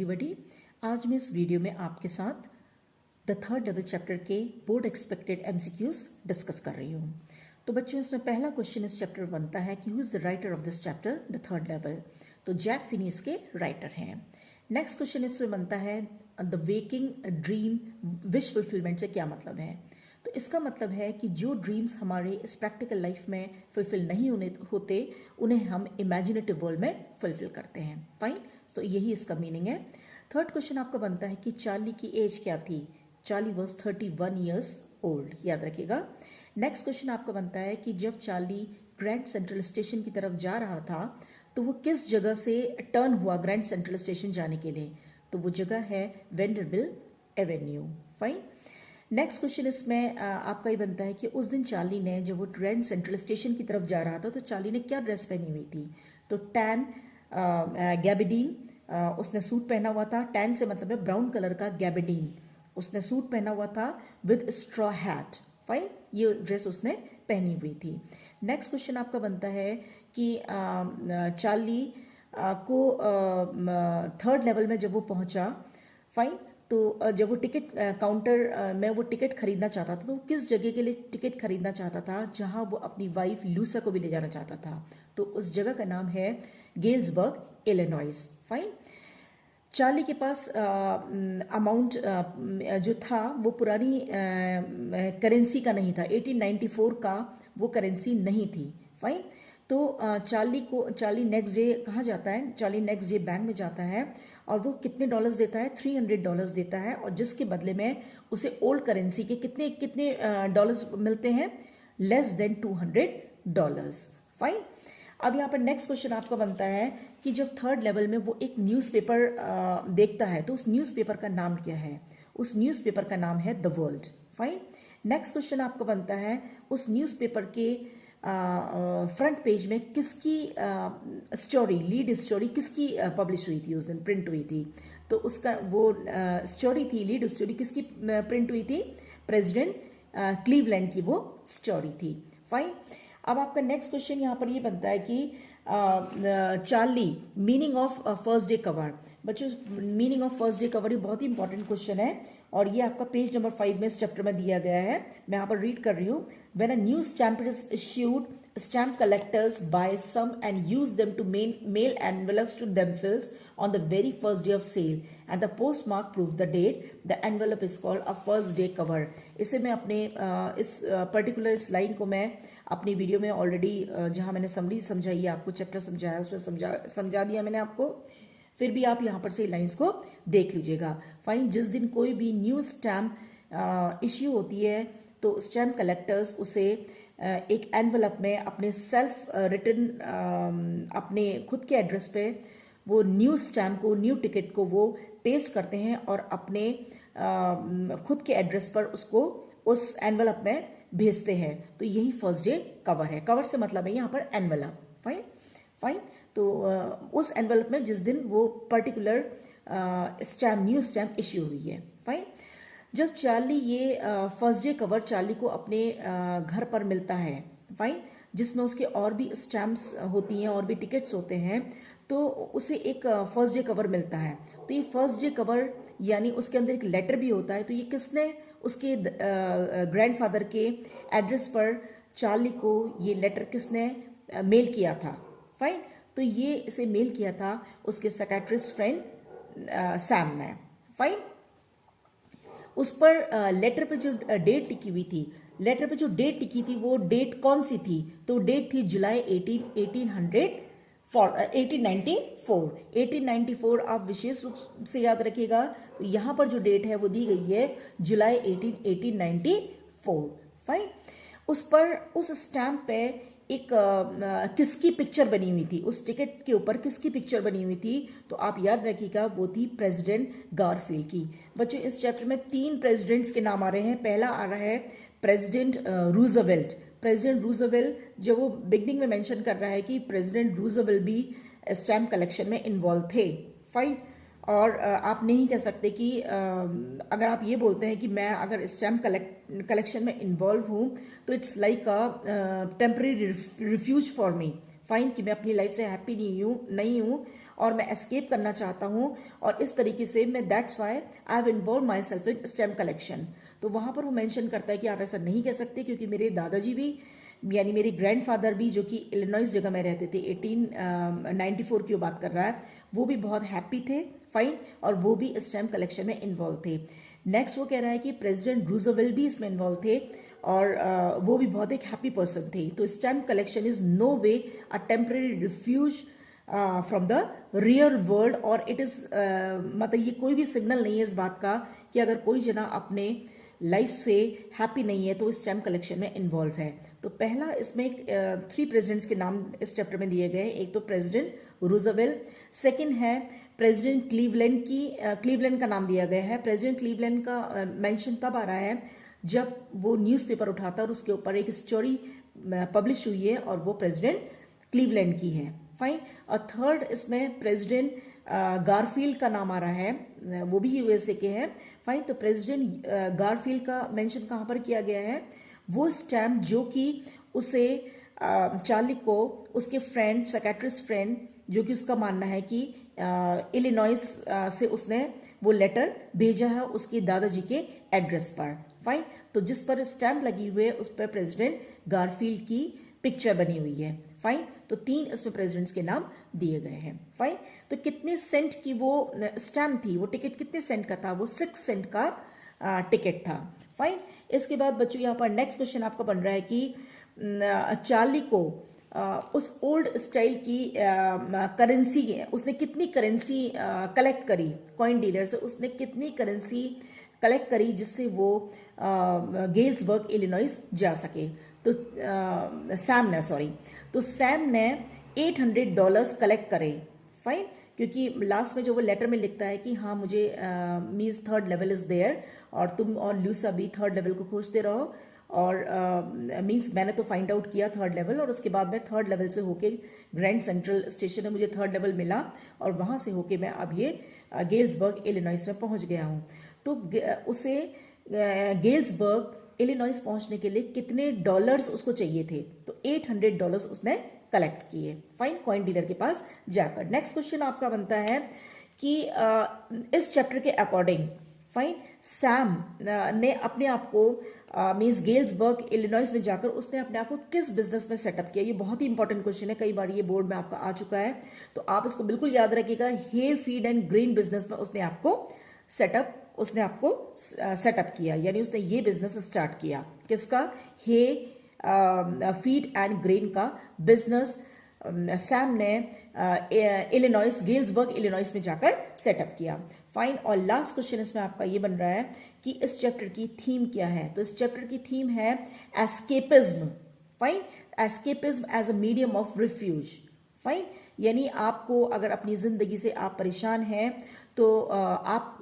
Everybody, आज मैं इस वीडियो में आपके साथ द थर्ड लेवल चैप्टर के बोर्ड एक्सपेक्टेड एमसीक्यूज डिस्कस कर रही हूँ। तो बच्चों, इसमें पहला क्वेश्चन इस चैप्टर में बनता है कि who is the writer of this chapter the third level. तो जैक फिनी इसके राइटर हैं। नेक्स्ट क्वेश्चन इसमें बनता है the waking dream wish fulfilment से क्या मतलब है। तो इसका मतलब है कि जो ड्रीम्स हमारे इस प्रैक्टिकल लाइफ में फुलफिल नहीं होते उन्हें हम इमेजिनेटिव वर्ल्ड में फुलफिल करते हैं। फाइन, तो यही इसका मीनिंग है। थर्ड क्वेश्चन आपका बनता है कि चार्ली की एज क्या थी। चार्ली वॉज 31 ईयर्स ओल्ड, याद रखिएगा। नेक्स्ट क्वेश्चन आपका बनता है कि जब चार्ली ग्रैंड सेंट्रल स्टेशन की तरफ जा रहा था तो वो किस जगह से टर्न हुआ ग्रैंड सेंट्रल स्टेशन जाने के लिए। तो वो जगह है Vanderbilt Avenue. Fine. Next question इसमें आपका ही बनता है कि उस दिन चार्ली ने जब वो ग्रैंड सेंट्रल स्टेशन की तरफ जा रहा था तो चार्ली ने क्या ड्रेस पहनी हुई थी। तो टैन गैबेडीन उसने सूट पहना हुआ था। टैन से मतलब है ब्राउन कलर का, गैबेडीन उसने सूट पहना हुआ था विद स्ट्रॉ हैट। फाइन, ये ड्रेस उसने पहनी हुई थी। नेक्स्ट क्वेश्चन आपका बनता है कि चार्ली को थर्ड लेवल में जब वो पहुंचा, फाइन, तो जब वो टिकट काउंटर में वो टिकट खरीदना चाहता था तो किस जगह के लिए टिकट खरीदना चाहता था जहां वो अपनी वाइफ लूसा को भी ले जाना चाहता था। तो उस जगह का नाम है गेल्सबर्ग, इलिनॉइस। फाइन। चार्ली के पास अमाउंट जो था वो पुरानी करेंसी का नहीं था, 1894 का वो करेंसी नहीं थी। फाइन। तो चार्ली नेक्स्ट डे कहाँ जाता है। चार्ली नेक्स्ट डे बैंक में जाता है और वो कितने डॉलर्स देता है, $300 देता है, और जिसके बदले में उसे ओल्ड करेंसी के कितने कितने डॉलर्स मिलते हैं, लेस देन $200। फाइन। अब यहाँ पर नेक्स्ट क्वेश्चन आपका बनता है कि जब थर्ड लेवल में वो एक न्यूज़पेपर देखता है तो उस न्यूज़पेपर का नाम क्या है। उस न्यूज़पेपर का नाम है the world. Fine. Next question आपका बनता है उस न्यूज़पेपर के फ्रंट पेज में किसकी स्टोरी, लीड स्टोरी किसकी पब्लिश हुई थी, उस दिन प्रिंट हुई थी। तो उसका वो स्टोरी थी, लीड स्टोरी किसकी प्रिंट हुई थी, प्रेसिडेंट क्लीवलैंड की वो स्टोरी थी। फाइन। अब आपका नेक्स्ट क्वेश्चन यहाँ पर ये बनता है कि Charlie meaning of first day cover. बच्चों, meaning of first day cover ये बहुत ही इंपॉर्टेंट क्वेश्चन है और ये आपका पेज नंबर 5 में इस चैप्टर में दिया गया है। मैं यहाँ पर रीड कर रही हूँ। When a new stamp is issued, stamp collectors buy some and use them to mail envelopes to themselves on the very first day of sale, and the postmark proves the date. The envelope is called a first day cover. इसे मैं अपने इस particular इस line को मैं अपनी video में already जहां मैंने समरी समझाई है, आपको चैप्टर समझाया, उसमें समझा दिया मैंने आपको। फिर भी आप यहाँ पर से लाइंस को देख लीजिएगा। फाइन। जिस दिन कोई भी न्यू स्टैम्प इश्यू होती है तो स्टैम्प कलेक्टर्स उसे एक एनवलप में अपने सेल्फ रिटन अपने खुद के एड्रेस पे वो न्यू स्टैम्प को, न्यू टिकट को वो पेस्ट करते हैं और अपने खुद के एड्रेस पर उसको उस एनवलप में भेजते हैं। तो यही फर्स्ट डे कवर है। कवर से मतलब है यहाँ पर एनवलप। फाइन। फाइन। तो उस एनवलप में जिस दिन वो particular stamp, new stamp issue हुई है। फाइन। जब चार्ली ये फर्स्ट डे कवर चार्ली को अपने घर पर मिलता है, फाइन, जिसमें उसके और भी स्टैम्प्स होती हैं और भी टिकट्स होते हैं, तो उसे एक फर्स्ट डे कवर मिलता है। तो ये फर्स्ट डे कवर यानी उसके अंदर एक लेटर भी होता है। तो ये किसने उसके ग्रैंडफादर के एड्रेस पर चार्ली को ये लेटर किसने मेल किया था। फाइन। तो ये इसे मेल किया था उसके साइकियाट्रिस्ट फ्रेंड सैम ने। फाइन। उस पर लेटर पे जो डेट लिखी हुई थी, लेटर पे जो डेट लिखी थी वो डेट कौन सी थी। तो डेट थी जुलाई 1894। आप विशेष रूप से याद रखिएगा। तो यहाँ पर जो डेट है वो दी गई है जुलाई 1894। फाइन। उस पर उस स्टैम्प पे एक किसकी पिक्चर बनी हुई थी, उस टिकट के ऊपर किसकी पिक्चर बनी हुई थी। तो आप याद रखिएगा वो थी प्रेसिडेंट गारफील्ड की। बच्चों, इस चैप्टर में 3 प्रेसिडेंट्स के नाम आ रहे हैं। पहला आ रहा है प्रेसिडेंट रूजवेल्ट। प्रेसिडेंट रूजवेल्ट जो वो बिगनिंग में मेंशन कर रहा है कि प्रेसिडेंट रूजवेल्ट भी स्टैम्प कलेक्शन में इन्वॉल्व थे। फाइन। और आप नहीं कह सकते कि अगर आप ये बोलते हैं कि मैं अगर स्टैम्प कलेक्शन में इन्वॉल्व हूँ तो it's like a temporary refuge for me. Fine, कि मैं अपनी लाइफ से हैप्पी नहीं हूँ और मैं एस्केप करना चाहता हूँ, और इस तरीके से मैं that's why I have involve my self in stamp collection. तो वहाँ पर वो मेंशन करता है कि आप ऐसा नहीं कह सकते, क्योंकि मेरे दादाजी भी यानी मेरे ग्रैंडफादर भी, जो कि इलिनॉइस जगह में रहते थे, 1894 की वो बात कर रहा है, वो भी बहुत हैप्पी थे, फाइन, और वो भी स्टैम्प कलेक्शन में इन्वॉल्व थे। नेक्स्ट वो कह रहा है कि प्रेसिडेंट रूजवेल्ट भी इसमें इन्वॉल्व थे, और वो भी बहुत एक हैप्पी पर्सन थे। तो stamp collection is no way a temporary refuge from the real world, और इट इज़ मतलब ये कोई भी सिग्नल नहीं है इस बात का कि अगर कोई जना अपने लाइफ से हैप्पी नहीं है तो स्टैम्प कलेक्शन में इन्वॉल्व है। तो पहला इसमें 3 प्रेसिडेंट्स के नाम इस चैप्टर में दिए गए हैं। एक तो प्रेसिडेंट रूजवेल्ट, सेकंड है प्रेसिडेंट क्लीवलैंड क्लीवलैंड का नाम दिया गया है। प्रेसिडेंट क्लीवलैंड का मेंशन तब आ रहा है जब वो न्यूज़पेपर उठाता है और उसके ऊपर एक स्टोरी पब्लिश हुई है और वो प्रेसिडेंट क्लीवलैंड की है, फाइन। और थर्ड इसमें प्रेसिडेंट गारफील्ड का नाम आ रहा है, वो भी यूएसए के हैं, फाइन। तो प्रेसिडेंट गारफील्ड का मेंशन कहाँ पर किया गया है? वो स्टैम्प जो कि उसे चार्ली को उसके फ्रेंड, साइकेट्रिस्ट फ्रेंड, जो कि उसका मानना है कि इलिनॉइस से उसने वो लेटर भेजा है उसके दादाजी के एड्रेस पर, फाइन। तो जिस पर स्टैम्प लगी हुई है उस पर प्रेसिडेंट गारफील्ड की पिक्चर बनी हुई है, फाइन। तो 3 इसमें प्रेसिडेंट्स के नाम दिए गए हैं, फाइन। तो कितने सेंट की वो स्टैम्प थी, वो टिकट कितने सेंट का था? वो 6 सेंट का टिकट था, फाइन। इसके बाद बच्चों यहाँ पर नेक्स्ट क्वेश्चन आपका बन रहा है कि चार्ली को उस ओल्ड स्टाइल की करेंसी, उसने कितनी करेंसी कलेक्ट करी कॉइन डीलर से, उसने कितनी करेंसी कलेक्ट करी जिससे वो गेल्सबर्ग इलिनॉइस जा सके? तो सैम ने $800 कलेक्ट करे, फाइन। क्योंकि लास्ट में जो वो लेटर में लिखता है कि हाँ मुझे means 3rd level is there, और तुम और ल्यूसा भी 3rd लेवल को खोजते रहो, और मीन्स मैंने तो फाइंड आउट किया 3rd लेवल, और उसके बाद मैं 3rd लेवल से होके ग्रैंड सेंट्रल स्टेशन में मुझे 3rd लेवल मिला, और वहाँ से होके मैं अब ये गेल्सबर्ग इलिनॉइस में पहुँच गया हूँ। तो उसे गेल्सबर्ग इलिनॉइस पहुंचने के लिए कितने डॉलर्स उसको चाहिए थे? तो $800 उसने कलेक्ट किए, फाइन, कॉइन डीलर के पास जाकर। नेक्स्ट क्वेश्चन आपका बनता है कि इस चैप्टर के अकॉर्डिंग, फाइन, सैम ने अपने आप को मीन्स गेल्सबर्ग इलिनॉइस में जाकर उसने अपने आप को किस बिजनेस में सेटअप किया? ये बहुत ही इंपॉर्टेंट क्वेश्चन है, कई बार ये बोर्ड में आपका आ चुका है, तो आप इसको बिल्कुल याद रखिएगा। हे फीड एंड ग्रेन बिजनेस में उसने आपको सेटअप किया, यानी उसने ये बिजनेस स्टार्ट किया। किसका? हे फीड एंड ग्रेन का बिजनेस सैम ने इलिनॉइस, गेल्सबर्ग इलिनॉइस में जाकर सेटअप किया, फाइन। और लास्ट क्वेश्चन इसमें आपका ये बन रहा है कि इस चैप्टर की थीम क्या है? तो इस चैप्टर की थीम है escapism, fine. Escapism as a medium of refuge, fine. यानी आपको अगर अपनी जिंदगी से आप परेशान हैं तो आप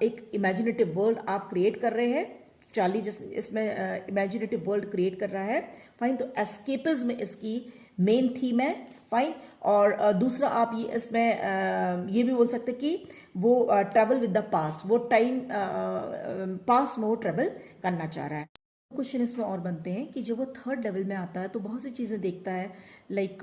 एक इमेजिनेटिव वर्ल्ड आप क्रिएट कर रहे हैं। चार्ली इसमें इमेजिनेटिव वर्ल्ड क्रिएट कर रहा है, फाइन। तो एस्केपिज्म इसकी मेन थीम है, फाइन। और दूसरा आप ये इसमें ये भी बोल सकते हैं कि वो ट्रैवल विद द पास्ट, वो टाइम पास्ट में वो ट्रैवल करना चाह रहा है। क्वेश्चन इसमें और बनते हैं कि जब वो 3rd लेवल में आता है तो बहुत सी चीज़ें देखता है, like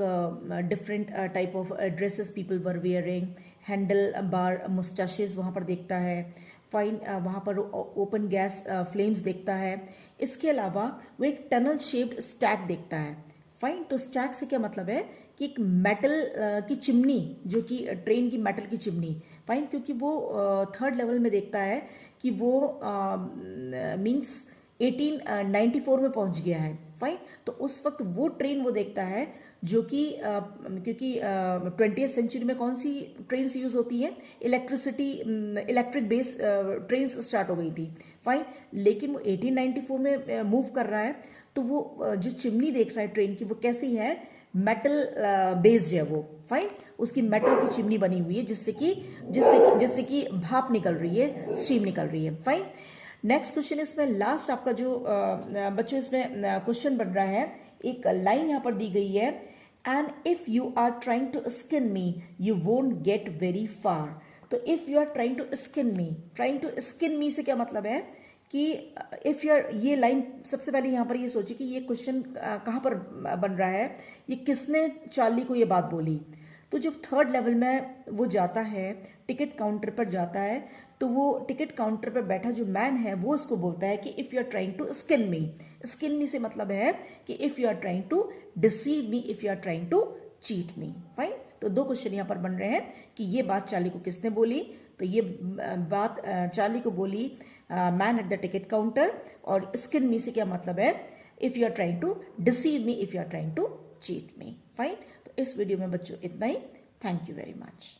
different type of dresses people were wearing, handle bar moustaches वहाँ पर देखता है, फाइन। वहाँ पर ओपन गैस फ्लेम्स देखता है। इसके अलावा वो एक टनल शेप्ड स्टैक देखता है, फाइन। तो स्टैक से क्या मतलब है कि एक मेटल की चिमनी, जो कि ट्रेन की मेटल की चिमनी, फाइन। क्योंकि वो 3rd लेवल में देखता है कि वो मीन्स 1894 में पहुंच गया है, फाइन। तो उस वक्त वो ट्रेन वो देखता है जो कि क्योंकि 20th सेंचुरी में कौन सी ट्रेन यूज होती है? इलेक्ट्रिक बेस ट्रेन स्टार्ट हो गई थी, फाइन। लेकिन वो 1894 में मूव कर रहा है, तो वो जो चिमनी देख रहा है ट्रेन की, वो कैसी है? मेटल बेस्ड है वो, फाइन। उसकी मेटल की चिमनी बनी हुई है जिससे कि भाप निकल रही है, स्टीम निकल रही है, फाइन। नेक्स्ट क्वेश्चन इसमें लास्ट आपका जो बच्चों इसमें क्वेश्चन बन रहा है, एक लाइन यहाँ पर दी गई है, and if you are trying to skin me you won't get very far. तो if you are trying to skin me से क्या मतलब है कि इफ यू आर, ये लाइन सबसे पहले यहाँ पर ये सोचिए कि ये क्वेश्चन कहाँ पर बन रहा है, ये किसने चार्ली को ये बात बोली? तो जब थर्ड लेवल में वो जाता है, टिकट काउंटर पर जाता है, तो वो टिकट काउंटर पर बैठा जो मैन है वो उसको बोलता है कि if you are trying to skin me से मतलब है कि if you are trying to deceive me, if you are trying to cheat me. Fine. तो दो क्वेश्चन यहाँ पर बन रहे हैं कि ये बात चार्ली को किसने बोली, तो ये बात चार्ली को बोली man at the ticket counter, और स्किन मी से क्या मतलब है, if you are trying to deceive me, if you are trying to cheat me. Fine. तो इस वीडियो में बच्चों इतना ही। Thank you very much.